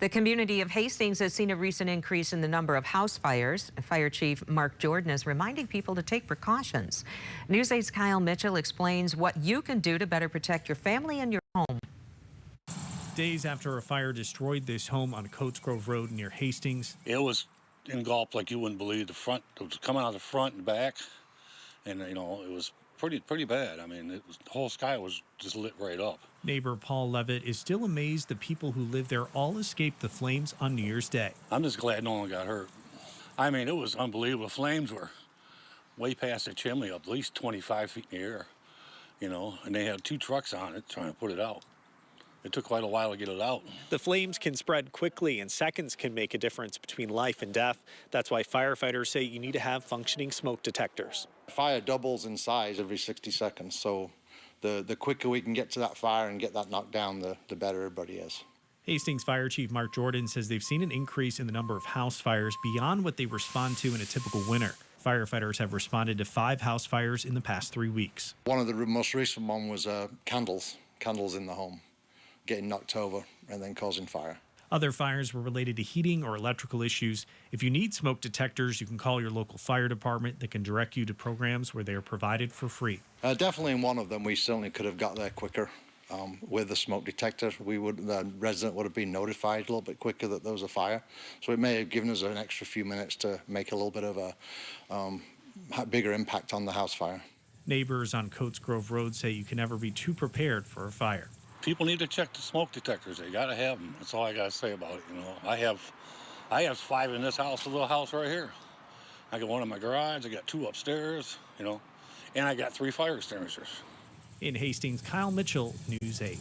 The community of Hastings has seen a recent increase in the number of house fires. Fire Chief Mark Jordan is reminding people to take precautions. News 8's Kyle Mitchell explains what you can do to better protect your family and your home. Days after a fire destroyed this home on Coates Grove Road near Hastings. It was engulfed like you wouldn't believe. It was coming out of the front and back, and it was pretty bad. I mean, the whole sky was just lit right up. Neighbor Paul Levitt is still amazed the people who live there all escaped the flames on New Year's Day. I'm just glad no one got hurt. I mean, it was unbelievable. Flames were way past the chimney, up at least 25 feet in the air, and they had 2 trucks on it trying to put it out. It took quite a while to get it out. The flames can spread quickly, and seconds can make a difference between life and death. That's why firefighters say you need to have functioning smoke detectors. Fire doubles in size every 60 seconds, so the quicker we can get to that fire and get that knocked down, the better everybody is. Hastings Fire Chief Mark Jordan says they've seen an increase in the number of house fires beyond what they respond to in a typical winter. Firefighters have responded to 5 house fires in the past 3 weeks. One of the most recent one was candles in the home, getting knocked over and then causing fire. Other fires were related to heating or electrical issues. If you need smoke detectors, you can call your local fire department that can direct you to programs where they are provided for free. Definitely in one of them, we certainly could have got there quicker. With the smoke detector, the resident would have been notified a little bit quicker that there was a fire. So it may have given us an extra few minutes to make a little bit of a bigger impact on the house fire. Neighbors on Coates Grove Road say you can never be too prepared for a fire. People need to check the smoke detectors. They got to have them. That's all I got to say about it. I have 5 in this house, a little house right here. I got 1 in my garage. I got 2 upstairs, and I got 3 fire extinguishers. In Hastings, Kyle Mitchell, News 8.